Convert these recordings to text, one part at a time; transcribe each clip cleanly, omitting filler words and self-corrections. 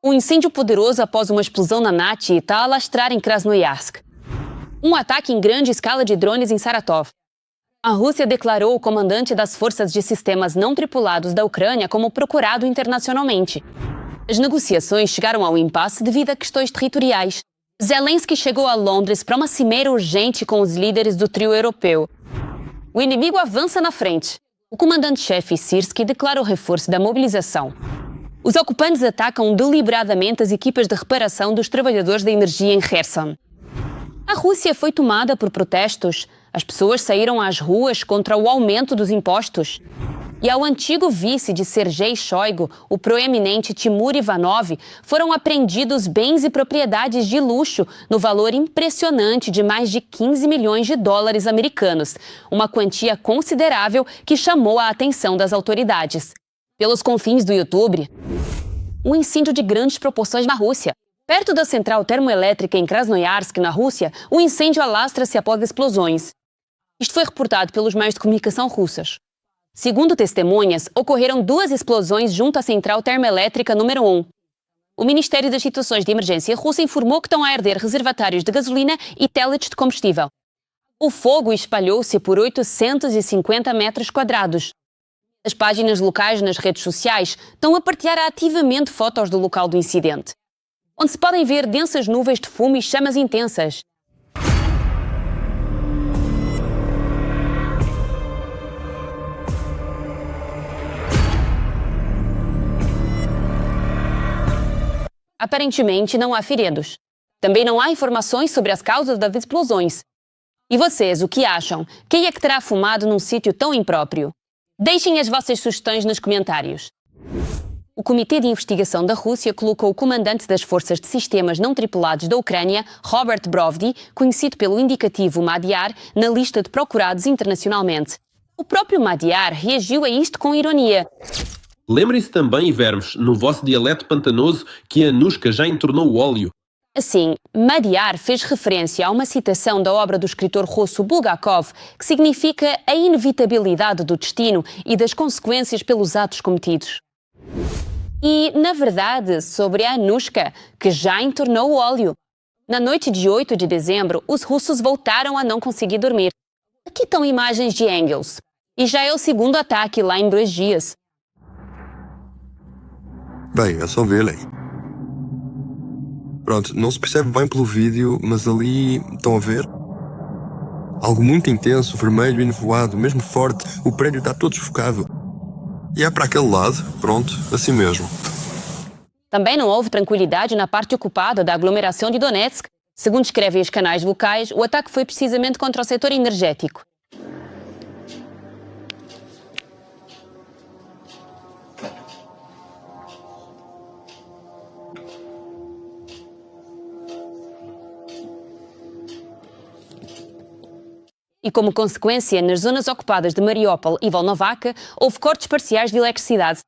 Um incêndio poderoso após uma explosão na NAT está a alastrar em Krasnoyarsk. Um ataque em grande escala de drones em Saratov. A Rússia declarou o comandante das forças de sistemas não tripulados da Ucrânia como procurado internacionalmente. As negociações chegaram ao impasse devido a questões territoriais. Zelensky chegou a Londres para uma cimeira urgente com os líderes do trio europeu. O inimigo avança na frente. O comandante-chefe Syrskyi declara o reforço da mobilização. Os ocupantes atacam deliberadamente as equipas de reparação dos trabalhadores da energia em Kherson. A Rússia foi tomada por protestos. As pessoas saíram às ruas contra o aumento dos impostos. E ao antigo vice de Sergei Shoigu, o proeminente Timur Ivanov, foram apreendidos bens e propriedades de luxo no valor impressionante de mais de 15 milhões de dólares americanos, uma quantia considerável que chamou a atenção das autoridades. Pelos confins do YouTube, um incêndio de grandes proporções na Rússia. Perto da central termoelétrica em Krasnoyarsk, na Rússia, o incêndio alastra-se após explosões. Isto foi reportado pelos meios de comunicação russos. Segundo testemunhas, ocorreram 2 explosões junto à central termoelétrica número 1. O Ministério das Situações de Emergência russo informou que estão a arder reservatórios de gasolina e pellets de combustível. O fogo espalhou-se por 850 metros quadrados. As páginas locais nas redes sociais estão a partilhar ativamente fotos do local do incidente, onde se podem ver densas nuvens de fumo e chamas intensas. Aparentemente não há feridos. Também não há informações sobre as causas das explosões. E vocês, o que acham? Quem é que terá fumado num sítio tão impróprio? Deixem as vossas sugestões nos comentários. O Comitê de Investigação da Rússia colocou o comandante das Forças de Sistemas Não Tripulados da Ucrânia, Robert Brovdi, conhecido pelo indicativo Madyar, na lista de procurados internacionalmente. O próprio Madyar reagiu a isto com ironia. Lembrem-se também, vermes, no vosso dialeto pantanoso, que a Anushka já entornou o óleo. Assim, Madyar fez referência a uma citação da obra do escritor russo Bulgakov, que significa a inevitabilidade do destino e das consequências pelos atos cometidos. E, na verdade, sobre a Anushka, que já entornou o óleo. Na noite de 8 de dezembro, os russos voltaram a não conseguir dormir. Aqui estão imagens de Engels. E já é o segundo ataque lá em 2 dias. Bem, é só verem. Pronto, não se percebe bem pelo vídeo, mas ali, estão a ver? Algo muito intenso, vermelho e nevoado, mesmo forte, o prédio está todo sufocado. E é para aquele lado, pronto, assim mesmo. Também não houve tranquilidade na parte ocupada da aglomeração de Donetsk. Segundo escrevem os canais locais, o ataque foi precisamente contra o setor energético. E como consequência, nas zonas ocupadas de Mariupol e Volnovakha, houve cortes parciais de eletricidade.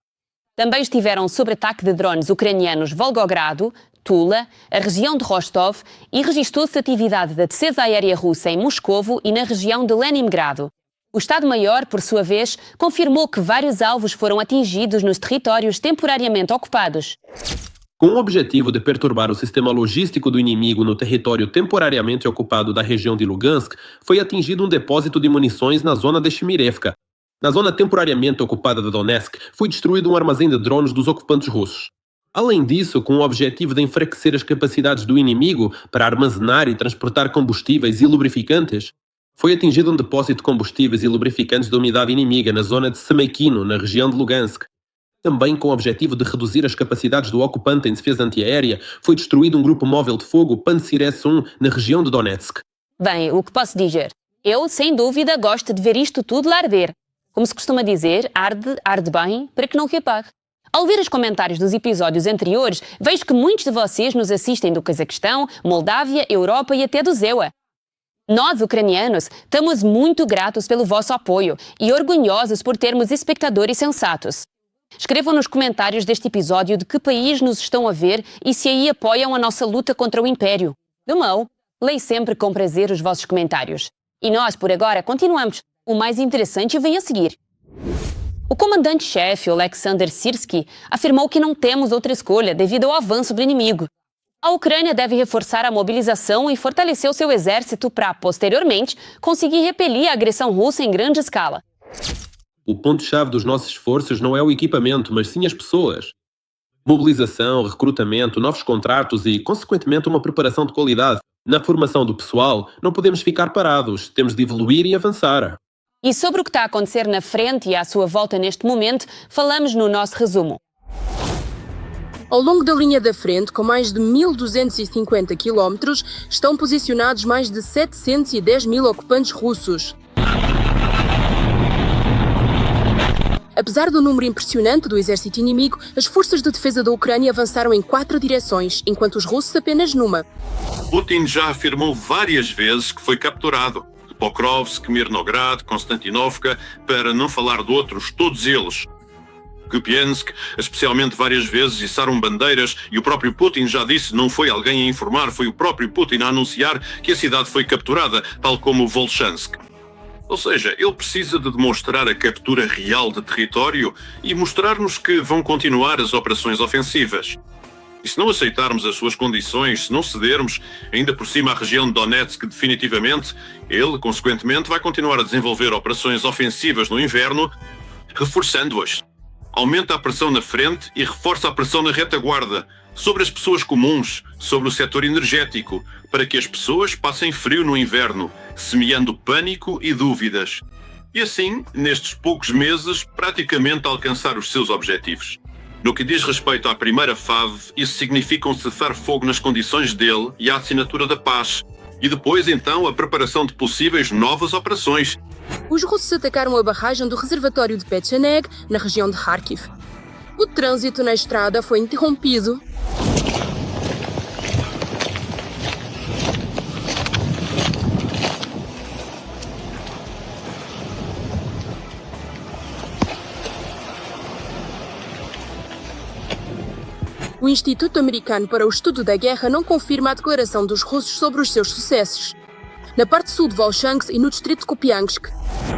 Também estiveram sob ataque de drones ucranianos Volgogrado, Tula, a região de Rostov e registrou-se atividade da defesa aérea russa em Moscovo e na região de Leningrado. O Estado-Maior, por sua vez, confirmou que vários alvos foram atingidos nos territórios temporariamente ocupados. Com o objetivo de perturbar o sistema logístico do inimigo no território temporariamente ocupado da região de Lugansk, foi atingido um depósito de munições na zona de Chmirevka. Na zona temporariamente ocupada de Donetsk, foi destruído um armazém de drones dos ocupantes russos. Além disso, com o objetivo de enfraquecer as capacidades do inimigo para armazenar e transportar combustíveis e lubrificantes, foi atingido um depósito de combustíveis e lubrificantes da unidade inimiga na zona de Semekino, na região de Lugansk. Também com o objetivo de reduzir as capacidades do ocupante em defesa antiaérea, foi destruído um grupo móvel de fogo Pantsir S-1 na região de Donetsk. Bem, o que posso dizer? Eu, sem dúvida, gosto de ver isto tudo arder. Como se costuma dizer, arde, arde bem, para que não repague. Ao ver os comentários dos episódios anteriores, vejo que muitos de vocês nos assistem do Cazaquistão, Moldávia, Europa e até do ZEUA. Nós, ucranianos, estamos muito gratos pelo vosso apoio e orgulhosos por termos espectadores sensatos. Escrevam nos comentários deste episódio de que país nos estão a ver e se aí apoiam a nossa luta contra o Império. Do mal, leio sempre com prazer os vossos comentários. E nós, por agora, continuamos. O mais interessante vem a seguir. O comandante-chefe, Oleksandr Syrski, afirmou que não temos outra escolha devido ao avanço do inimigo. A Ucrânia deve reforçar a mobilização e fortalecer o seu exército para, posteriormente, conseguir repelir a agressão russa em grande escala. O ponto-chave dos nossos esforços não é o equipamento, mas sim as pessoas. Mobilização, recrutamento, novos contratos e, consequentemente, uma preparação de qualidade. Na formação do pessoal, não podemos ficar parados, temos de evoluir e avançar. E sobre o que está a acontecer na frente e à sua volta neste momento, falamos no nosso resumo. Ao longo da linha da frente, com mais de 1.250 quilómetros, estão posicionados mais de 710 mil ocupantes russos. Apesar do número impressionante do exército inimigo, as forças de defesa da Ucrânia avançaram em 4 direções, enquanto os russos apenas numa. Putin já afirmou várias vezes que foi capturado. Pokrovsk, Mirnograd, Konstantinovka, para não falar de outros, todos eles. Kupiansk, especialmente várias vezes, içaram bandeiras e o próprio Putin já disse, não foi alguém a informar, foi o próprio Putin a anunciar que a cidade foi capturada, tal como Volchansk. Ou seja, ele precisa de demonstrar a captura real de território e mostrar-nos que vão continuar as operações ofensivas. E se não aceitarmos as suas condições, se não cedermos, ainda por cima a região de Donetsk definitivamente, ele, consequentemente, vai continuar a desenvolver operações ofensivas no inverno, reforçando-as. Aumenta a pressão na frente e reforça a pressão na retaguarda, sobre as pessoas comuns, sobre o setor energético, para que as pessoas passem frio no inverno, semeando pânico e dúvidas. E assim, nestes poucos meses, praticamente alcançar os seus objetivos. No que diz respeito à primeira fase, isso significa um cessar-fogo nas condições dele e a assinatura da paz. E depois, então, a preparação de possíveis novas operações. Os russos atacaram a barragem do reservatório de Pecheneg, na região de Kharkiv. O trânsito na estrada foi interrompido. O Instituto Americano para o Estudo da Guerra não confirma a declaração dos russos sobre os seus sucessos. Na parte sul de Volchansk e no distrito de Kupiansk.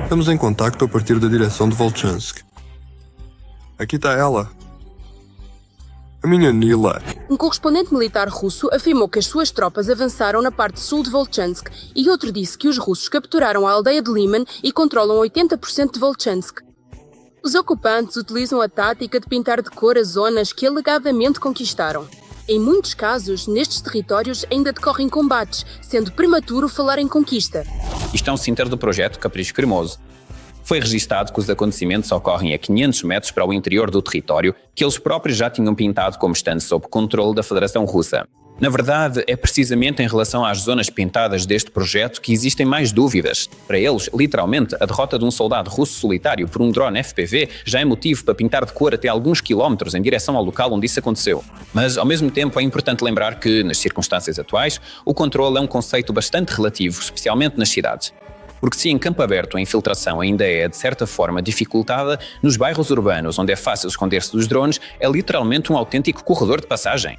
Estamos em contacto a partir da direção de Volchansk. Aqui está ela. A minha Nila. Um correspondente militar russo afirmou que as suas tropas avançaram na parte sul de Volchansk e outro disse que os russos capturaram a aldeia de Liman e controlam 80% de Volchansk. Os ocupantes utilizam a tática de pintar de cor as zonas que alegadamente conquistaram. Em muitos casos, nestes territórios ainda decorrem combates, sendo prematuro falar em conquista. Isto é um center do projeto Capricho Cremoso. Foi registado que os acontecimentos ocorrem a 500 metros para o interior do território, que eles próprios já tinham pintado como estando sob controle da Federação Russa. Na verdade, é precisamente em relação às zonas pintadas deste projeto que existem mais dúvidas. Para eles, literalmente, a derrota de um soldado russo solitário por um drone FPV já é motivo para pintar de cor até alguns quilómetros em direção ao local onde isso aconteceu. Mas, ao mesmo tempo, é importante lembrar que, nas circunstâncias atuais, o controle é um conceito bastante relativo, especialmente nas cidades. Porque se em campo aberto a infiltração ainda é, de certa forma, dificultada, nos bairros urbanos, onde é fácil esconder-se dos drones, é literalmente um autêntico corredor de passagem.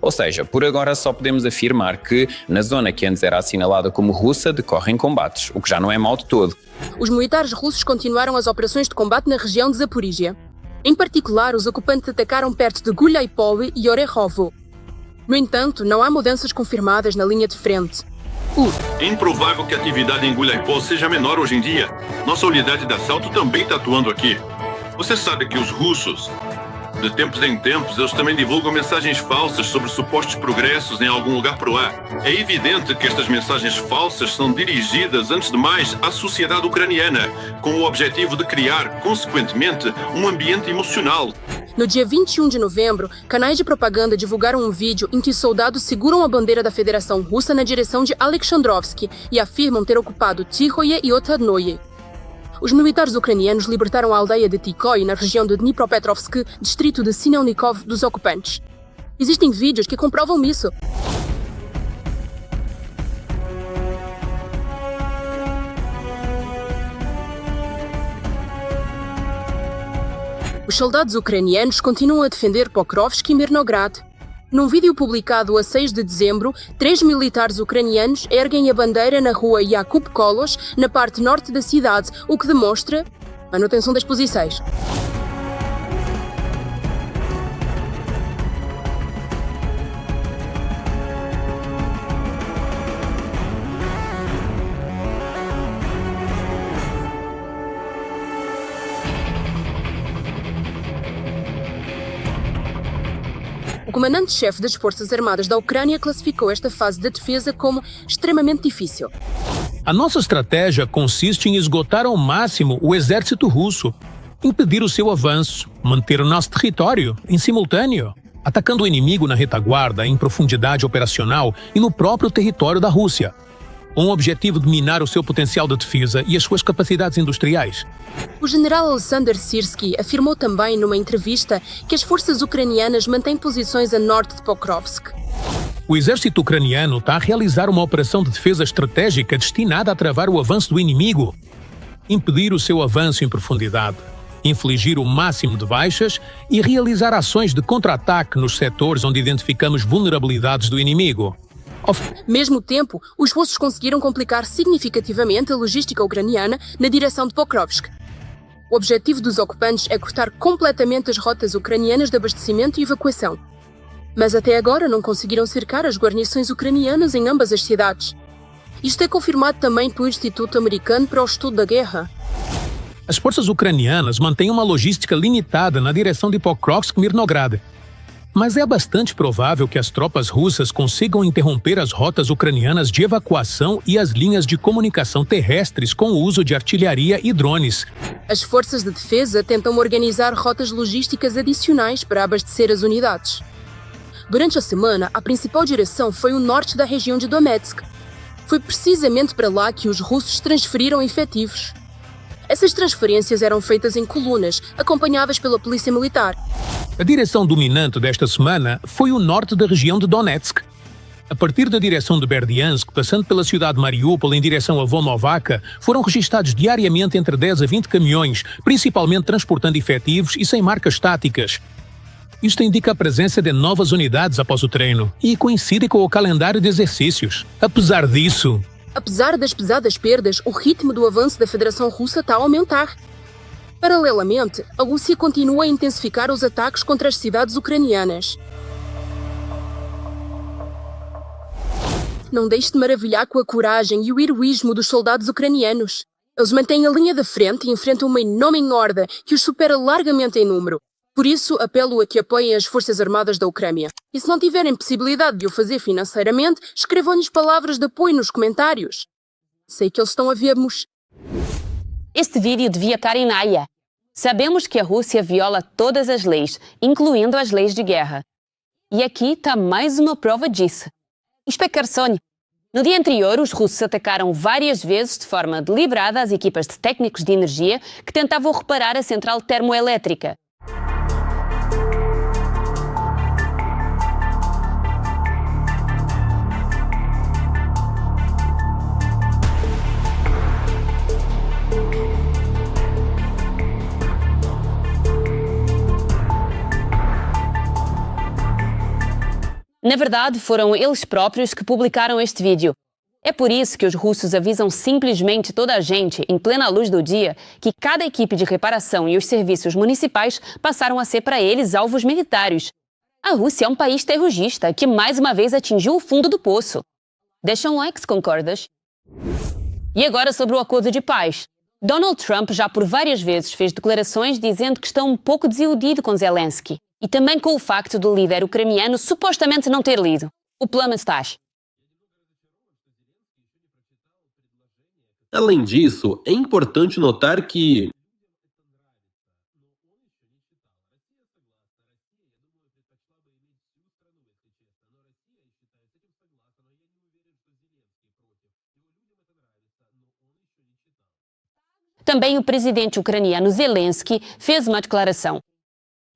Ou seja, por agora só podemos afirmar que, na zona que antes era assinalada como russa, decorrem combates, o que já não é mau de todo. Os militares russos continuaram as operações de combate na região de Zaporígia. Em particular, os ocupantes atacaram perto de Guляй-Поле e Orehovo. No entanto, não há mudanças confirmadas na linha de frente. É improvável que a atividade em Guляй-Поле seja menor hoje em dia. Nossa unidade de assalto também está atuando aqui. Você sabe que os russos, de tempos em tempos, eles também divulgam mensagens falsas sobre supostos progressos em algum lugar pro ar. É evidente que estas mensagens falsas são dirigidas, antes de mais, à sociedade ucraniana, com o objetivo de criar, consequentemente, um ambiente emocional. No dia 21 de novembro, canais de propaganda divulgaram um vídeo em que soldados seguram a bandeira da Federação Russa na direção de Alexandrovsk e afirmam ter ocupado Tikhoye e Otadnoye. Os militares ucranianos libertaram a aldeia de Tikhoye, na região de Dnipropetrovsk, distrito de Sinelnikov, dos ocupantes. Existem vídeos que comprovam isso. Os soldados ucranianos continuam a defender Pokrovsk e Mirnograd. Num vídeo publicado a 6 de dezembro, 3 militares ucranianos erguem a bandeira na rua Yakub Kolos, na parte norte da cidade, o que demonstra Manutenção das posições. O comandante-chefe das Forças Armadas da Ucrânia classificou esta fase da defesa como extremamente difícil. A nossa estratégia consiste em esgotar ao máximo o exército russo, impedir o seu avanço, manter o nosso território em simultâneo, atacando o inimigo na retaguarda, em profundidade operacional e no próprio território da Rússia, com o objetivo de minar o seu potencial de defesa e as suas capacidades industriais. O general Alexander Sirski afirmou também numa entrevista que as forças ucranianas mantêm posições a norte de Pokrovsk. O exército ucraniano está a realizar uma operação de defesa estratégica destinada a travar o avanço do inimigo, impedir o seu avanço em profundidade, infligir o máximo de baixas e realizar ações de contra-ataque nos setores onde identificamos vulnerabilidades do inimigo. Ao mesmo tempo, os russos conseguiram complicar significativamente a logística ucraniana na direção de Pokrovsk. O objetivo dos ocupantes é cortar completamente as rotas ucranianas de abastecimento e evacuação. Mas até agora não conseguiram cercar as guarnições ucranianas em ambas as cidades. Isto é confirmado também pelo Instituto Americano para o Estudo da Guerra. As forças ucranianas mantêm uma logística limitada na direção de Pokrovsk-Mirnograd. Mas é bastante provável que as tropas russas consigam interromper as rotas ucranianas de evacuação e as linhas de comunicação terrestres com o uso de artilharia e drones. As forças de defesa tentam organizar rotas logísticas adicionais para abastecer as unidades. Durante a semana, a principal direção foi o norte da região de Donetsk. Foi precisamente para lá que os russos transferiram efetivos. Essas transferências eram feitas em colunas, acompanhadas pela polícia militar. A direção dominante desta semana foi o norte da região de Donetsk. A partir da direção de Berdiansk, passando pela cidade de Mariupol em direção a Volnovakha, foram registados diariamente entre 10 a 20 caminhões, principalmente transportando efetivos e sem marcas estáticas. Isto indica a presença de novas unidades após o treino e coincide com o calendário de exercícios. Apesar disso, apesar das pesadas perdas, o ritmo do avanço da Federação Russa está a aumentar. Paralelamente, a Rússia continua a intensificar os ataques contra as cidades ucranianas. Não deixe de maravilhar com a coragem e o heroísmo dos soldados ucranianos. Eles mantêm a linha da frente e enfrentam uma enorme horda que os supera largamente em número. Por isso, apelo a que apoiem as Forças Armadas da Ucrânia. E se não tiverem possibilidade de o fazer financeiramente, escrevam-lhes palavras de apoio nos comentários. Sei que eles estão a ver-nos. Este vídeo devia estar em Naia. Sabemos que a Rússia viola todas as leis, incluindo as leis de guerra. E aqui está mais uma prova disso. Inspector Sony. No dia anterior, os russos atacaram várias vezes de forma deliberada as equipas de técnicos de energia que tentavam reparar a central termoelétrica. Na verdade, foram eles próprios que publicaram este vídeo. É por isso que os russos avisam simplesmente toda a gente, em plena luz do dia, que cada equipe de reparação e os serviços municipais passaram a ser para eles alvos militares. A Rússia é um país terrorista que mais uma vez atingiu o fundo do poço. Deixa um like se concordas. E agora sobre o acordo de paz. Donald Trump já por várias vezes fez declarações dizendo que está um pouco desiludido com Zelensky. E também com o facto do líder ucraniano supostamente não ter lido o plano Stach. Além disso, é importante notar que Também o presidente ucraniano Zelensky fez uma declaração.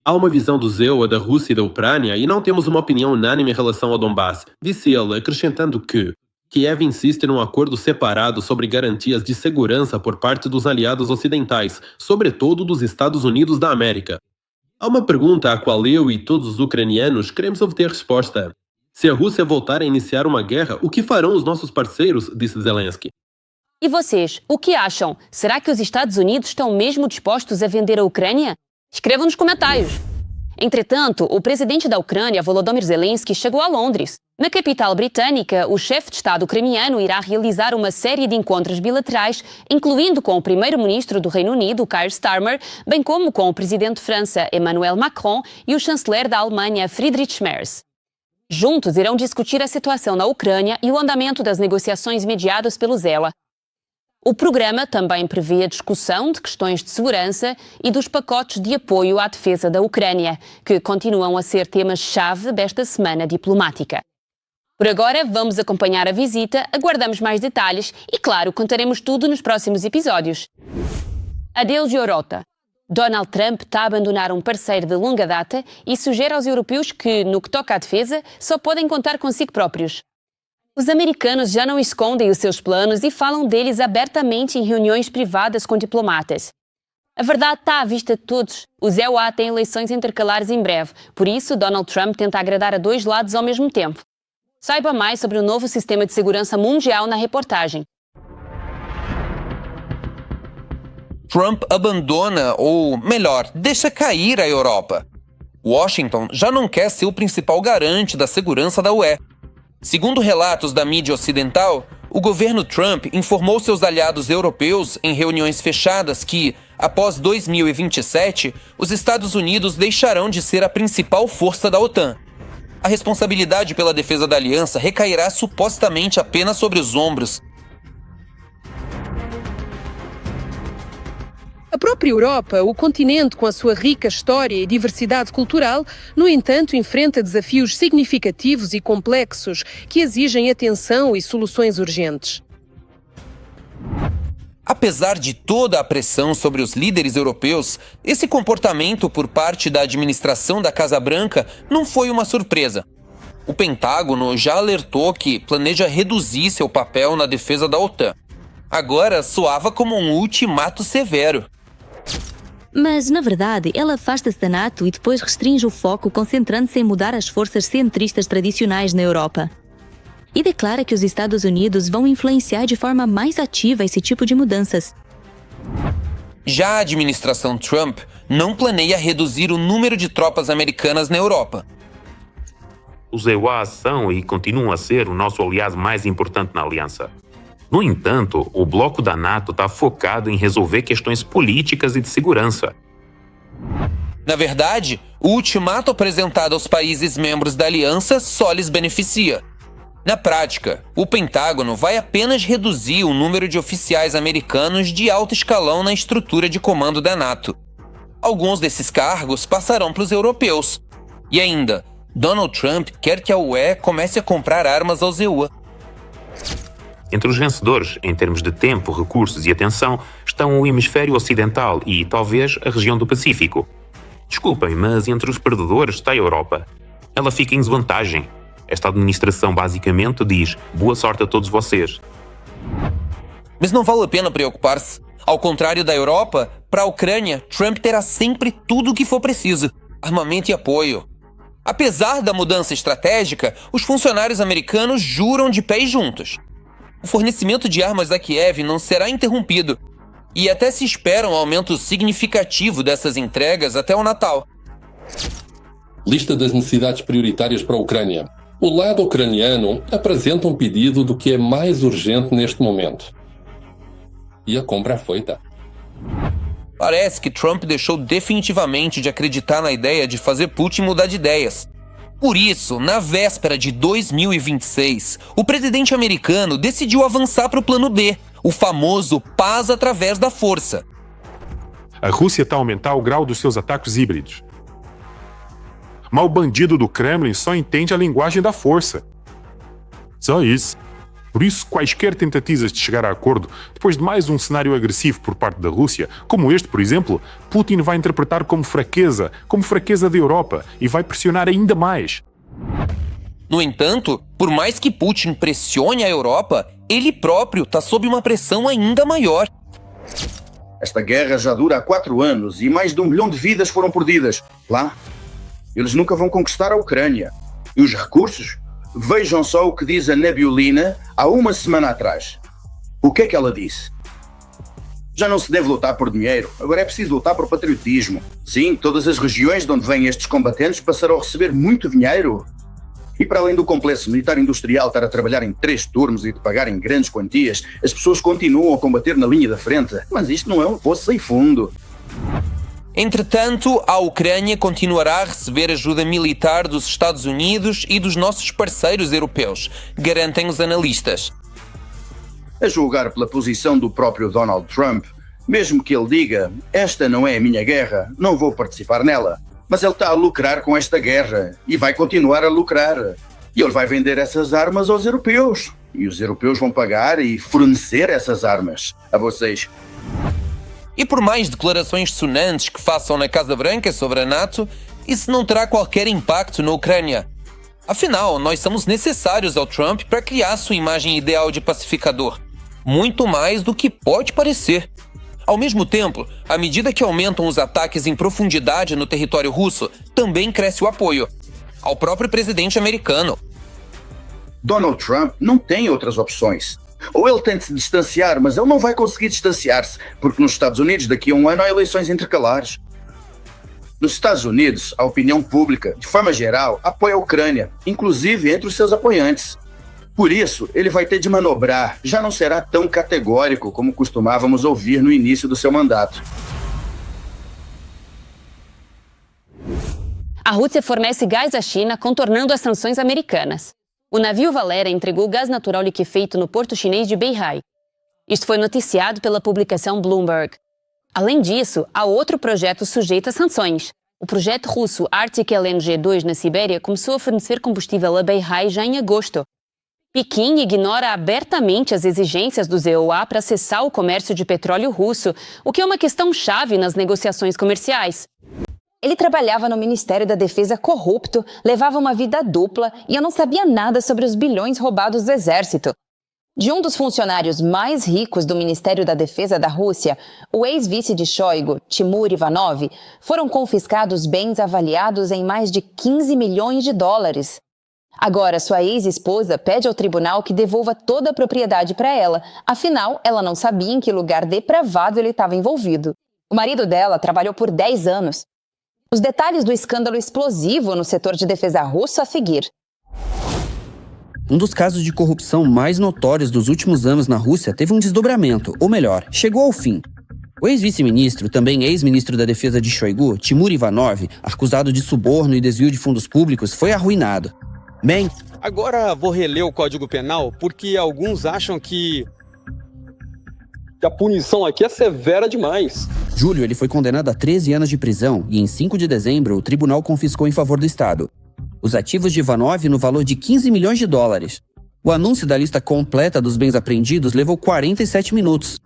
há uma visão do ZEUA da Rússia e da Ucrânia e não temos uma opinião unânime em relação ao Donbass, disse ele, acrescentando que Kiev insiste num acordo separado sobre garantias de segurança por parte dos aliados ocidentais, sobretudo dos Estados Unidos da América. Há uma pergunta à qual eu e todos os ucranianos queremos obter resposta. Se a Rússia voltar a iniciar uma guerra, o que farão os nossos parceiros? Disse Zelensky. E vocês, o que acham? Será que os Estados Unidos estão mesmo dispostos a vender a Ucrânia? Escrevam nos comentários. Entretanto, o presidente da Ucrânia, Volodymyr Zelensky, chegou a Londres. Na capital britânica, o chefe de Estado ucraniano irá realizar uma série de encontros bilaterais, incluindo com o primeiro-ministro do Reino Unido, Keir Starmer, bem como com o presidente de França, Emmanuel Macron, e o chanceler da Alemanha, Friedrich Merz. Juntos irão discutir a situação na Ucrânia e o andamento das negociações mediadas pelo Zela. O programa também prevê a discussão de questões de segurança e dos pacotes de apoio à defesa da Ucrânia, que continuam a ser temas-chave desta semana diplomática. Por agora, vamos acompanhar a visita, aguardamos mais detalhes e, claro, contaremos tudo nos próximos episódios. Adeus, Europa! Donald Trump está a abandonar um parceiro de longa data e sugere aos europeus que, no que toca à defesa, só podem contar consigo próprios. Os americanos já não escondem os seus planos e falam deles abertamente em reuniões privadas com diplomatas. A verdade está à vista de todos. O ZEUA tem eleições intercalares em breve, por isso Donald Trump tenta agradar a dois lados ao mesmo tempo. Saiba mais sobre o novo sistema de segurança mundial na reportagem. Trump abandona, ou melhor, deixa cair a Europa. Washington já não quer ser o principal garante da segurança da UE. Segundo relatos da mídia ocidental, o governo Trump informou seus aliados europeus em reuniões fechadas que, após 2027, os Estados Unidos deixarão de ser a principal força da OTAN. A responsabilidade pela defesa da aliança recairá supostamente apenas sobre os ombros. A própria Europa, o continente com a sua rica história e diversidade cultural, no entanto, enfrenta desafios significativos e complexos que exigem atenção e soluções urgentes. Apesar de toda a pressão sobre os líderes europeus, esse comportamento por parte da administração da Casa Branca não foi uma surpresa. O Pentágono já alertou que planeja reduzir seu papel na defesa da OTAN. Agora soava como um ultimato severo. Mas, na verdade, ela afasta-se da NATO e depois restringe o foco, concentrando-se em mudar as forças centristas tradicionais na Europa. E declara que os Estados Unidos vão influenciar de forma mais ativa esse tipo de mudanças. Já a administração Trump não planeia reduzir o número de tropas americanas na Europa. Os EUA são e continuam a ser o nosso aliado mais importante na aliança. No entanto, o bloco da NATO está focado em resolver questões políticas e de segurança. Na verdade, o ultimato apresentado aos países membros da aliança só lhes beneficia. Na prática, o Pentágono vai apenas reduzir o número de oficiais americanos de alto escalão na estrutura de comando da NATO. Alguns desses cargos passarão para os europeus. E ainda, Donald Trump quer que a UE comece a comprar armas aos EUA. Entre os vencedores, em termos de tempo, recursos e atenção, estão o hemisfério ocidental e, talvez, a região do Pacífico. Desculpem, mas entre os perdedores está a Europa. Ela fica em desvantagem. Esta administração basicamente diz boa sorte a todos vocês. Mas não vale a pena preocupar-se. Ao contrário da Europa, para a Ucrânia, Trump terá sempre tudo o que for preciso: armamento e apoio. Apesar da mudança estratégica, os funcionários americanos juram de pés juntos. O fornecimento de armas a Kiev não será interrompido, e até se espera um aumento significativo dessas entregas até o Natal. Lista das necessidades prioritárias para a Ucrânia. O lado ucraniano apresenta um pedido do que é mais urgente neste momento. E a compra é feita. Parece que Trump deixou definitivamente de acreditar na ideia de fazer Putin mudar de ideias. Por isso, na véspera de 2026, o presidente americano decidiu avançar para o plano B, o famoso paz através da força. A Rússia está a aumentar o grau dos seus ataques híbridos. Mas o bandido do Kremlin só entende a linguagem da força. Só isso. Por isso, quaisquer tentativas de chegar a acordo, depois de mais um cenário agressivo por parte da Rússia, como este, por exemplo, Putin vai interpretar como fraqueza da Europa, e vai pressionar ainda mais. No entanto, por mais que Putin pressione a Europa, ele próprio está sob uma pressão ainda maior. Esta guerra já dura há 4 anos e mais de 1 milhão de vidas foram perdidas. Lá, eles nunca vão conquistar a Ucrânia. E os recursos? Vejam só o que diz a Nebiulina há uma semana atrás. O que é que ela disse? Já não se deve lutar por dinheiro, agora é preciso lutar por patriotismo. Sim, todas as regiões de onde vêm estes combatentes passarão a receber muito dinheiro. E para além do complexo militar-industrial estar a trabalhar em 3 turnos e de pagar em grandes quantias, as pessoas continuam a combater na linha da frente. Mas isto não é um poço sem fundo. Entretanto, a Ucrânia continuará a receber ajuda militar dos Estados Unidos e dos nossos parceiros europeus, garantem os analistas. A julgar pela posição do próprio Donald Trump, mesmo que ele diga, esta não é a minha guerra, não vou participar nela. Mas ele está a lucrar com esta guerra e vai continuar a lucrar. E ele vai vender essas armas aos europeus. E os europeus vão pagar e fornecer essas armas a vocês. E por mais declarações sonantes que façam na Casa Branca sobre a NATO, isso não terá qualquer impacto na Ucrânia. Afinal, nós somos necessários ao Trump para criar sua imagem ideal de pacificador. Muito mais do que pode parecer. Ao mesmo tempo, à medida que aumentam os ataques em profundidade no território russo, também cresce o apoio ao próprio presidente americano. Donald Trump não tem outras opções. Ou ele tem de se distanciar, mas ele não vai conseguir distanciar-se, porque nos Estados Unidos daqui a um ano há eleições intercalares. Nos Estados Unidos, a opinião pública, de forma geral, apoia a Ucrânia, inclusive entre os seus apoiantes. Por isso, ele vai ter de manobrar, já não será tão categórico como costumávamos ouvir no início do seu mandato. A Rússia fornece gás à China, contornando as sanções americanas. O navio Valera entregou gás natural liquefeito no porto chinês de Beihai. Isto foi noticiado pela publicação Bloomberg. Além disso, há outro projeto sujeito a sanções. O projeto russo Arctic LNG-2 na Sibéria começou a fornecer combustível a Beihai já em agosto. Pequim ignora abertamente as exigências do ZEUA para cessar o comércio de petróleo russo, o que é uma questão chave nas negociações comerciais. Ele trabalhava no Ministério da Defesa corrupto, levava uma vida dupla e eu não sabia nada sobre os bilhões roubados do exército. De um dos funcionários mais ricos do Ministério da Defesa da Rússia, o ex-vice de Shoigu, Timur Ivanov, foram confiscados bens avaliados em mais de 15 milhões de dólares. Agora, sua ex-esposa pede ao tribunal que devolva toda a propriedade para ela, afinal, ela não sabia em que lugar depravado ele estava envolvido. O marido dela trabalhou por 10 anos. Os detalhes do escândalo explosivo no setor de defesa russo a seguir. Um dos casos de corrupção mais notórios dos últimos anos na Rússia teve um desdobramento, ou melhor, chegou ao fim. O ex-vice-ministro, também ex-ministro da Defesa de Shoigu, Timur Ivanov, acusado de suborno e desvio de fundos públicos, foi arruinado. Bem, agora vou reler o Código Penal porque alguns acham que a punição aqui é severa demais. Julho, ele foi condenado a 13 anos de prisão e em 5 de dezembro o tribunal confiscou em favor do Estado os ativos de Ivanov no valor de 15 milhões de dólares. O anúncio da lista completa dos bens apreendidos levou 47 minutos.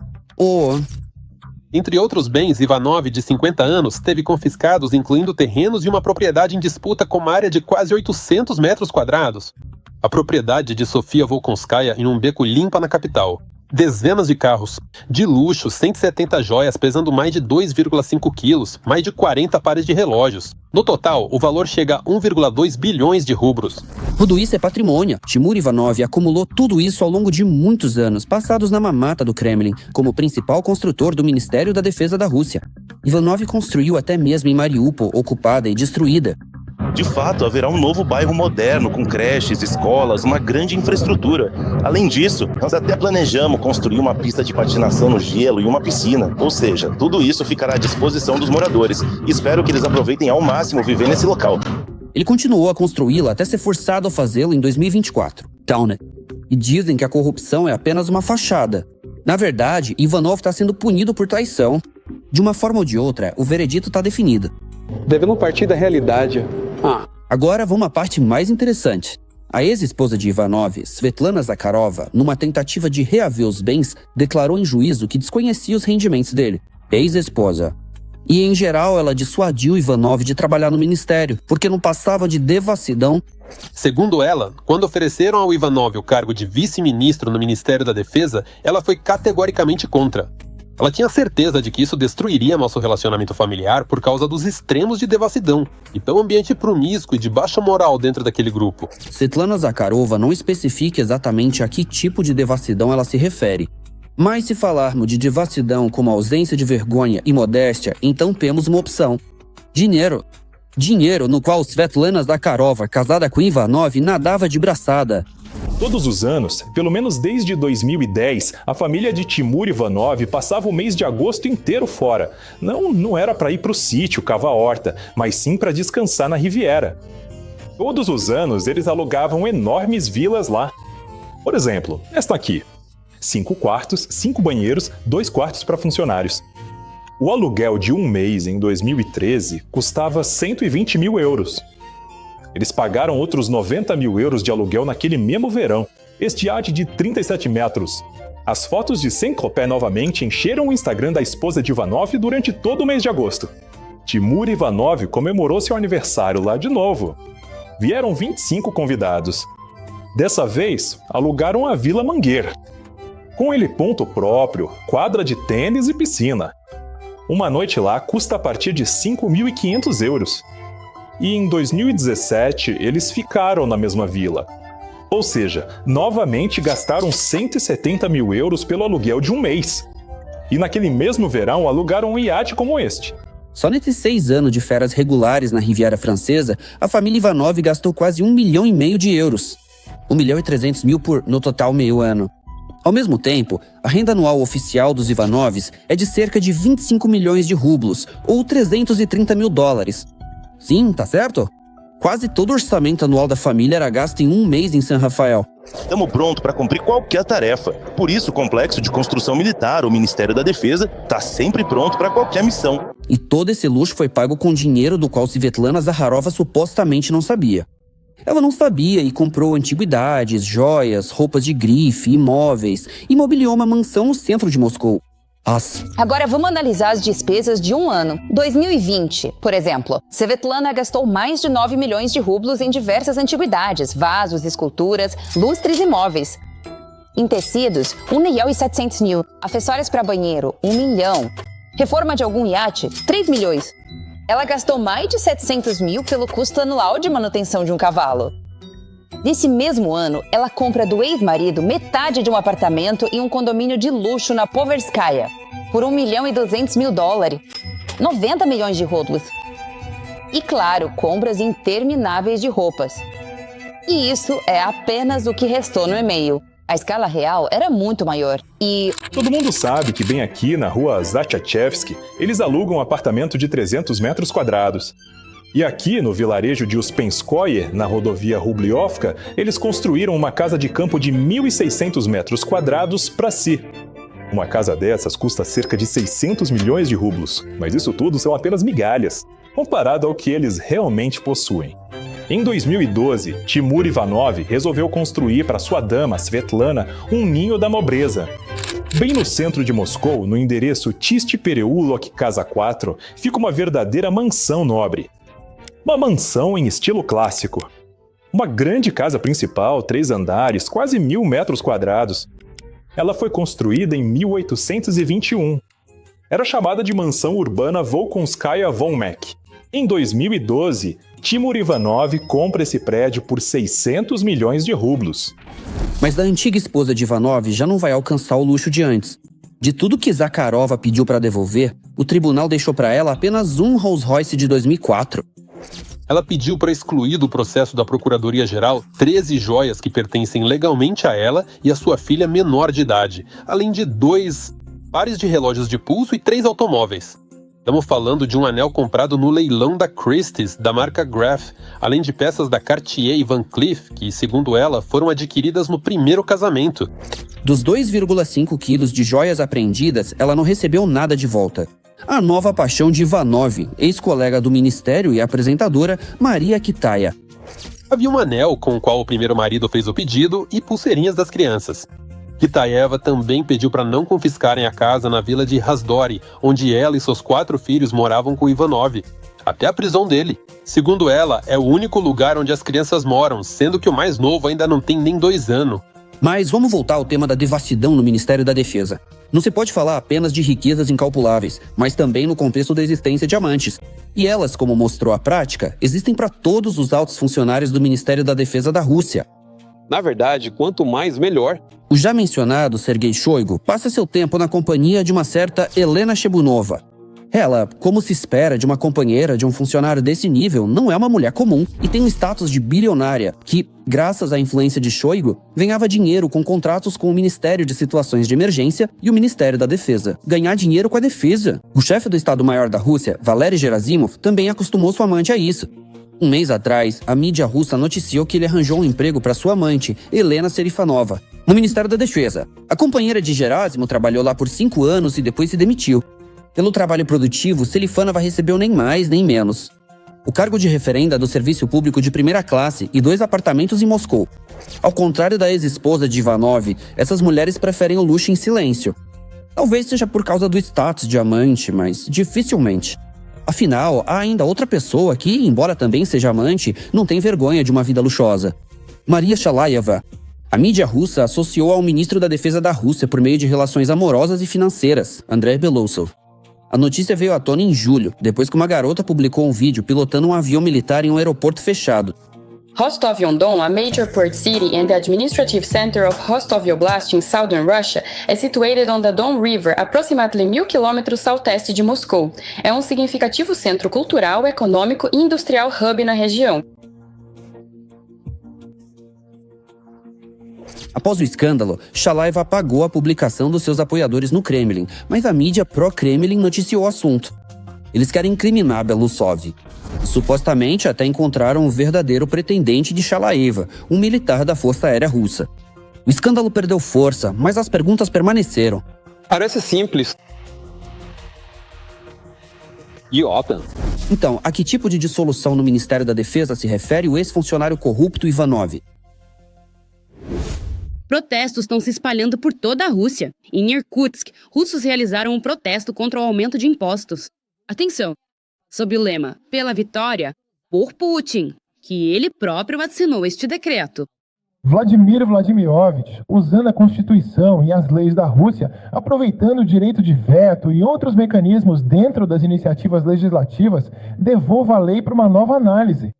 Entre outros bens, Ivanov, de 50 anos, teve confiscados incluindo terrenos e uma propriedade em disputa com uma área de quase 800 metros quadrados. A propriedade de Sofia Volkonskaya em um beco limpa na capital. Dezenas de carros, de luxo, 170 joias pesando mais de 2,5 quilos, mais de 40 pares de relógios. No total, o valor chega a 1,2 bilhões de rublos. Tudo isso é patrimônio. Timur Ivanov acumulou tudo isso ao longo de muitos anos, passados na mamata do Kremlin, como principal construtor do Ministério da Defesa da Rússia. Ivanov construiu até mesmo em Mariupol, ocupada e destruída. De fato, haverá um novo bairro moderno, com creches, escolas, uma grande infraestrutura. Além disso, nós até planejamos construir uma pista de patinação no gelo e uma piscina. Ou seja, tudo isso ficará à disposição dos moradores. Espero que eles aproveitem ao máximo viver nesse local. Ele continuou a construí-la até ser forçado a fazê-lo em 2024. E dizem que a corrupção é apenas uma fachada. Na verdade, Ivanov está sendo punido por traição. De uma forma ou de outra, o veredito está definido. Devemos partir da realidade. Agora vamos à parte mais interessante. A ex-esposa de Ivanov, Svetlana Zakharova, numa tentativa de reaver os bens, declarou em juízo que desconhecia os rendimentos dele. Ex-esposa. E, em geral, ela dissuadiu Ivanov de trabalhar no ministério, porque não passava de devassidão. Segundo ela, quando ofereceram ao Ivanov o cargo de vice-ministro no Ministério da Defesa, ela foi categoricamente contra. Ela tinha certeza de que isso destruiria nosso relacionamento familiar por causa dos extremos de devassidão e pelo ambiente promíscuo e de baixa moral dentro daquele grupo. Svetlana Zakharova não especifica exatamente a que tipo de devassidão ela se refere. Mas se falarmos de devassidão como ausência de vergonha e modéstia, então temos uma opção. Dinheiro. Dinheiro no qual Svetlana Zakharova, casada com Ivanov, nadava de braçada. Todos os anos, pelo menos desde 2010, a família de Timur Ivanov passava o mês de agosto inteiro fora. Não era para ir para o sítio cavar horta, mas sim para descansar na Riviera. Todos os anos eles alugavam enormes vilas lá. Por exemplo, esta aqui. 5 quartos, 5 banheiros, 2 quartos para funcionários. O aluguel de um mês em 2013 custava 120 mil euros. Eles pagaram outros 90 mil euros de aluguel naquele mesmo verão. Este iate de 37 metros. As fotos de Saint-Tropez novamente encheram o Instagram da esposa de Ivanov durante todo o mês de agosto. Timur Ivanov comemorou seu aniversário lá de novo. Vieram 25 convidados. Dessa vez, alugaram a Vila Mangueira. Com ele ponto próprio, quadra de tênis e piscina. Uma noite lá custa a partir de 5.500 euros. E em 2017, eles ficaram na mesma vila. Ou seja, novamente gastaram 170 mil euros pelo aluguel de um mês. E naquele mesmo verão alugaram um iate como este. Só nesses 6 anos de férias regulares na Riviera Francesa, a família Ivanov gastou quase 1,5 milhão de euros. 1.300.000 no total meio ano. Ao mesmo tempo, a renda anual oficial dos Ivanovs é de cerca de 25 milhões de rublos, ou 330 mil dólares. Sim, tá certo? Quase todo o orçamento anual da família era gasto em um mês em San Rafael. Estamos prontos para cumprir qualquer tarefa. Por isso, o Complexo de Construção Militar, o Ministério da Defesa, está sempre pronto para qualquer missão. E todo esse luxo foi pago com dinheiro do qual Svetlana Zakharova supostamente não sabia. Ela não sabia e comprou antiguidades, joias, roupas de grife, imóveis e mobiliou uma mansão no centro de Moscou. Agora vamos analisar as despesas de um ano. 2020, por exemplo. Svetlana gastou mais de 9 milhões de rublos em diversas antiguidades, vasos, esculturas, lustres e móveis. Em tecidos, 1.700.000. Acessórios para banheiro, 1 milhão. Reforma de algum iate, 3 milhões. Ela gastou mais de 700 mil pelo custo anual de manutenção de um cavalo. Nesse mesmo ano, ela compra do ex-marido metade de um apartamento e um condomínio de luxo na Poverskaya, por 1.200.000 dólares, 90 milhões de rublos. E claro, compras intermináveis de roupas. E isso é apenas o que restou no e-mail. A escala real era muito maior e... Todo mundo sabe que bem aqui, na rua Zachachevsky, eles alugam um apartamento de 300 metros quadrados. E aqui, no vilarejo de Uspenskoye, na rodovia Rubliovka, eles construíram uma casa de campo de 1.600 metros quadrados para si. Uma casa dessas custa cerca de 600 milhões de rublos, mas isso tudo são apenas migalhas, comparado ao que eles realmente possuem. Em 2012, Timur Ivanov resolveu construir para sua dama, Svetlana, um ninho da nobreza. Bem no centro de Moscou, no endereço Tiste Pereulok Casa 4, fica uma verdadeira mansão nobre. Uma mansão em estilo clássico. Uma grande casa principal, 3 andares, quase 1.000 metros quadrados. Ela foi construída em 1821. Era chamada de Mansão Urbana Volkonskaya von Meck. Em 2012, Timur Ivanov compra esse prédio por 600 milhões de rublos. Mas da antiga esposa de Ivanov já não vai alcançar o luxo de antes. De tudo que Zakharova pediu para devolver, o tribunal deixou para ela apenas um Rolls Royce de 2004. Ela pediu para excluir do processo da Procuradoria-Geral 13 joias que pertencem legalmente a ela e a sua filha menor de idade, além de 2 pares de relógios de pulso e 3 automóveis. Estamos falando de um anel comprado no leilão da Christie's, da marca Graf, além de peças da Cartier e Van Cleef, que, segundo ela, foram adquiridas no primeiro casamento. Dos 2,5 quilos de joias apreendidas, ela não recebeu nada de volta. A nova paixão de Ivanov, ex-colega do ministério e apresentadora Maria Kitaya. Havia um anel com o qual o primeiro marido fez o pedido e pulseirinhas das crianças. Kitayeva também pediu para não confiscarem a casa na vila de Razdori, onde ela e seus 4 filhos moravam com Ivanov, até a prisão dele. Segundo ela, é o único lugar onde as crianças moram, sendo que o mais novo ainda não tem nem 2 anos. Mas vamos voltar ao tema da devassidão no Ministério da Defesa. Não se pode falar apenas de riquezas incalculáveis, mas também no contexto da existência de amantes. E elas, como mostrou a prática, existem para todos os altos funcionários do Ministério da Defesa da Rússia. Na verdade, quanto mais, melhor. O já mencionado Sergei Shoigu passa seu tempo na companhia de uma certa Helena Shebunova. Ela, como se espera de uma companheira de um funcionário desse nível, não é uma mulher comum e tem um status de bilionária que, graças à influência de Shoigu, ganhava dinheiro com contratos com o Ministério de Situações de Emergência e o Ministério da Defesa. Ganhar dinheiro com a defesa. O chefe do Estado-Maior da Rússia, Valery Gerasimov, também acostumou sua amante a isso. Um mês atrás, a mídia russa noticiou que ele arranjou um emprego para sua amante, Helena Serifanova, no Ministério da Defesa. A companheira de Gerasimov trabalhou lá por 5 anos e depois se demitiu. Pelo trabalho produtivo, Serifanova recebeu nem mais nem menos. O cargo de referenda do serviço público de primeira classe e 2 apartamentos em Moscou. Ao contrário da ex-esposa de Ivanov, essas mulheres preferem o luxo em silêncio. Talvez seja por causa do status de amante, mas dificilmente. Afinal, há ainda outra pessoa que, embora também seja amante, não tem vergonha de uma vida luxuosa. Maria Shalayeva. A mídia russa associou ao ministro da Defesa da Rússia por meio de relações amorosas e financeiras, Andrei Belousov. A notícia veio à tona em julho, depois que uma garota publicou um vídeo pilotando um avião militar em um aeroporto fechado. Rostov-on-Don, a major port city and the administrative center of Rostov Oblast in southern Russia, is situated on the Don River, approximately 1,000 km southeast de Moscou. É um significativo centro cultural, econômico e industrial hub na região. Após o escândalo, Shalayeva apagou a publicação dos seus apoiadores no Kremlin, mas a mídia pró-Kremlin noticiou o assunto. Eles querem incriminar Belousov. Supostamente até encontraram o verdadeiro pretendente de Shalayeva, um militar da Força Aérea Russa. O escândalo perdeu força, mas as perguntas permaneceram. Parece simples. Idiota. Então, a que tipo de dissolução no Ministério da Defesa se refere o ex-funcionário corrupto Ivanov? Protestos estão se espalhando por toda a Rússia. Em Irkutsk, russos realizaram um protesto contra o aumento de impostos. Atenção! Sob o lema "Pela vitória", por Putin, que ele próprio assinou este decreto. Vladimir Vladimirovich, usando a Constituição e as leis da Rússia, aproveitando o direito de veto e outros mecanismos dentro das iniciativas legislativas, devolva a lei para uma nova análise.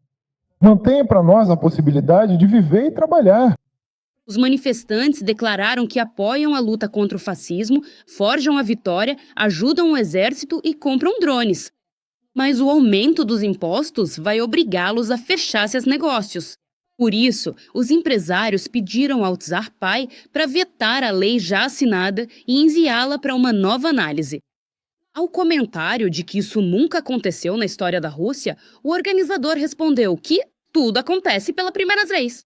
Mantenha para nós a possibilidade de viver e trabalhar. Os manifestantes declararam que apoiam a luta contra o fascismo, forjam a vitória, ajudam o exército e compram drones. Mas o aumento dos impostos vai obrigá-los a fechar seus negócios. Por isso, os empresários pediram ao Tsar Pai para vetar a lei já assinada e enviá-la para uma nova análise. Ao comentário de que isso nunca aconteceu na história da Rússia, o organizador respondeu que tudo acontece pela primeira vez.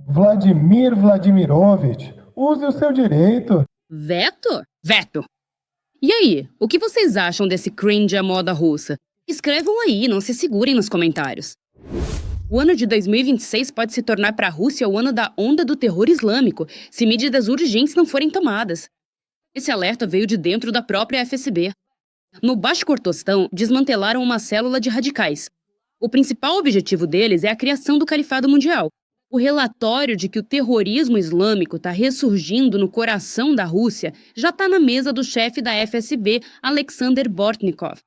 Vladimir Vladimirovich, use o seu direito. Veto? Veto. E aí, o que vocês acham desse cringe à moda russa? Escrevam aí, não se segurem nos comentários. O ano de 2026 pode se tornar para a Rússia o ano da onda do terror islâmico, se medidas urgentes não forem tomadas. Esse alerta veio de dentro da própria FSB. No Bashkortostão, desmantelaram uma célula de radicais. O principal objetivo deles é a criação do califado mundial. O relatório de que o terrorismo islâmico está ressurgindo no coração da Rússia já está na mesa do chefe da FSB, Alexander Bortnikov.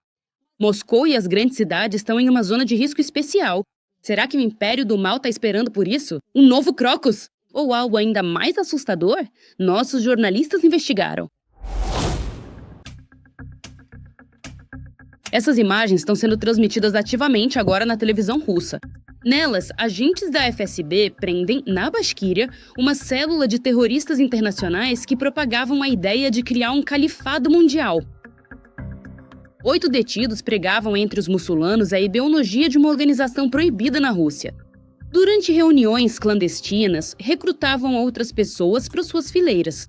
Moscou e as grandes cidades estão em uma zona de risco especial. Será que o Império do Mal está esperando por isso? Um novo Crocus? Ou algo ainda mais assustador? Nossos jornalistas investigaram. Essas imagens estão sendo transmitidas ativamente agora na televisão russa. Nelas, agentes da FSB prendem, na Basquíria, uma célula de terroristas internacionais que propagavam a ideia de criar um califado mundial. 8 detidos pregavam entre os muçulmanos a ideologia de uma organização proibida na Rússia. Durante reuniões clandestinas, recrutavam outras pessoas para suas fileiras.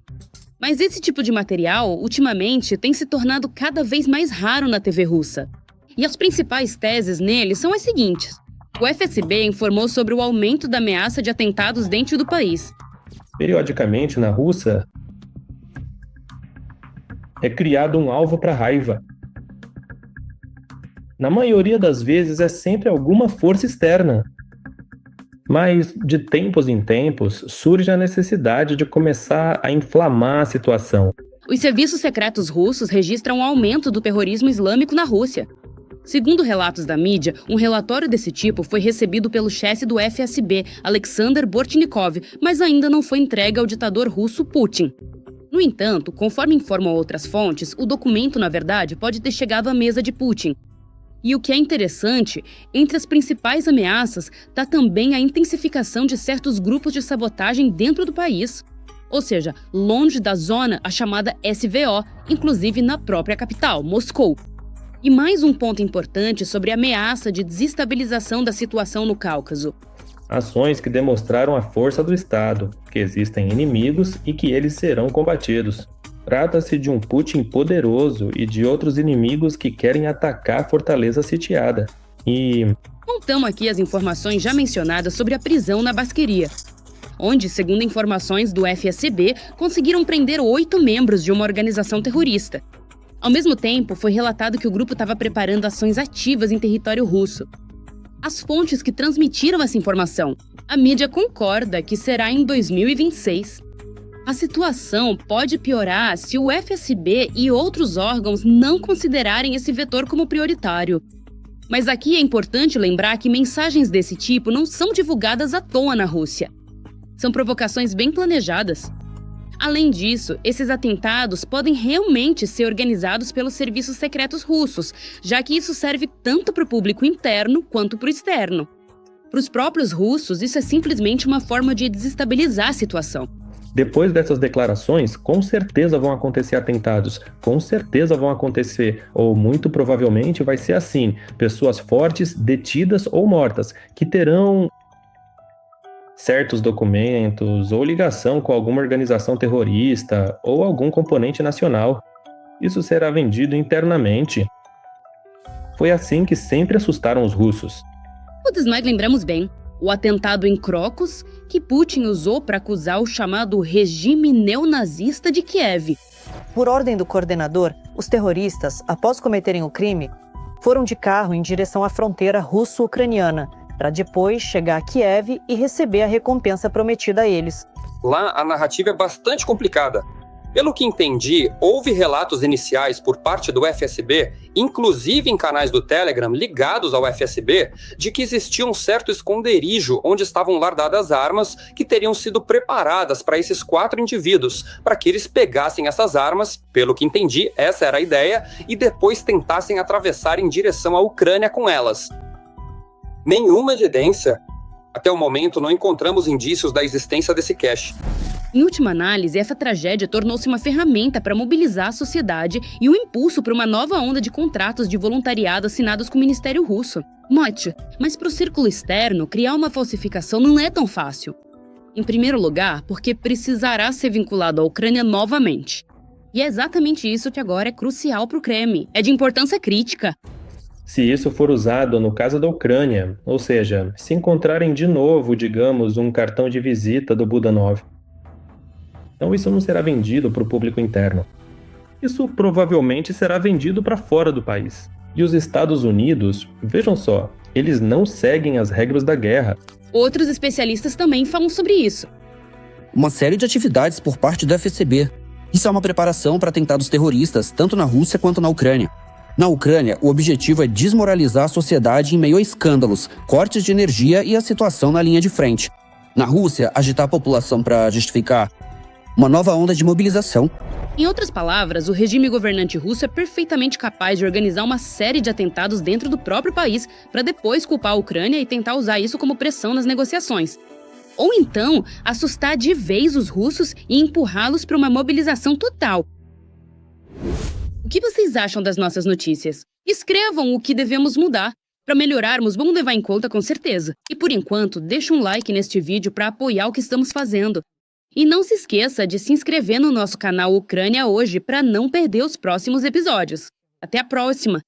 Mas esse tipo de material, ultimamente, tem se tornado cada vez mais raro na TV russa. E as principais teses nele são as seguintes. O FSB informou sobre o aumento da ameaça de atentados dentro do país. Periodicamente, na Rússia, é criado um alvo para raiva. Na maioria das vezes é sempre alguma força externa. Mas, de tempos em tempos, surge a necessidade de começar a inflamar a situação. Os serviços secretos russos registram um aumento do terrorismo islâmico na Rússia. Segundo relatos da mídia, um relatório desse tipo foi recebido pelo chefe do FSB, Alexander Bortnikov, mas ainda não foi entregue ao ditador russo Putin. No entanto, conforme informam outras fontes, o documento, na verdade, pode ter chegado à mesa de Putin. E o que é interessante, entre as principais ameaças está também a intensificação de certos grupos de sabotagem dentro do país. Ou seja, longe da zona, a chamada SVO, inclusive na própria capital, Moscou. E mais um ponto importante sobre a ameaça de desestabilização da situação no Cáucaso. Ações que demonstraram a força do Estado, que existem inimigos e que eles serão combatidos. Trata-se de um Putin poderoso e de outros inimigos que querem atacar a fortaleza sitiada. E montamos aqui as informações já mencionadas sobre a prisão na Basqueria, onde, segundo informações do FSB, conseguiram prender 8 membros de uma organização terrorista. Ao mesmo tempo, foi relatado que o grupo estava preparando ações ativas em território russo. As fontes que transmitiram essa informação, a mídia concorda que será em 2026. A situação pode piorar se o FSB e outros órgãos não considerarem esse vetor como prioritário. Mas aqui é importante lembrar que mensagens desse tipo não são divulgadas à toa na Rússia. São provocações bem planejadas. Além disso, esses atentados podem realmente ser organizados pelos serviços secretos russos, já que isso serve tanto para o público interno quanto para o externo. Para os próprios russos, isso é simplesmente uma forma de desestabilizar a situação. depois dessas declarações, com certeza vão acontecer atentados, com certeza vão acontecer, ou muito provavelmente vai ser assim, pessoas fortes detidas ou mortas, que terão certos documentos ou ligação com alguma organização terrorista ou algum componente nacional. Isso será vendido internamente. Foi assim que sempre assustaram os russos. Todos nós lembramos bem. O atentado em Crocus, que Putin usou para acusar o chamado regime neonazista de Kiev. Por ordem do coordenador, os terroristas, após cometerem o crime, foram de carro em direção à fronteira russo-ucraniana, para depois chegar a Kiev e receber a recompensa prometida a eles. Lá, a narrativa é bastante complicada. Pelo que entendi, houve relatos iniciais por parte do FSB, inclusive em canais do Telegram ligados ao FSB, de que existia um certo esconderijo onde estavam guardadas armas que teriam sido preparadas para esses 4 indivíduos, para que eles pegassem essas armas, pelo que entendi, essa era a ideia, e depois tentassem atravessar em direção à Ucrânia com elas. Nenhuma evidência. Até o momento, não encontramos indícios da existência desse cache. Em última análise, essa tragédia tornou-se uma ferramenta para mobilizar a sociedade e um impulso para uma nova onda de contratos de voluntariado assinados com o Ministério Russo. Note, mas para o círculo externo, criar uma falsificação não é tão fácil. Em primeiro lugar, porque precisará ser vinculado à Ucrânia novamente. E é exatamente isso que agora é crucial para o Kremlin. É de importância crítica. Se isso for usado no caso da Ucrânia, ou seja, se encontrarem de novo, digamos, um cartão de visita do Budanov, então isso não será vendido para o público interno. Isso provavelmente será vendido para fora do país. E os Estados Unidos, vejam só, eles não seguem as regras da guerra. Outros especialistas também falam sobre isso. Uma série de atividades por parte do FSB. Isso é uma preparação para atentados terroristas, tanto na Rússia quanto na Ucrânia. Na Ucrânia, o objetivo é desmoralizar a sociedade em meio a escândalos, cortes de energia e a situação na linha de frente. Na Rússia, agitar a população para justificar uma nova onda de mobilização. Em outras palavras, o regime governante russo é perfeitamente capaz de organizar uma série de atentados dentro do próprio país para depois culpar a Ucrânia e tentar usar isso como pressão nas negociações. Ou então, assustar de vez os russos e empurrá-los para uma mobilização total. O que vocês acham das nossas notícias? Escrevam o que devemos mudar. Para melhorarmos, vamos levar em conta com certeza. E por enquanto, deixa um like neste vídeo para apoiar o que estamos fazendo. E não se esqueça de se inscrever no nosso canal Ucrânia Hoje para não perder os próximos episódios. Até a próxima!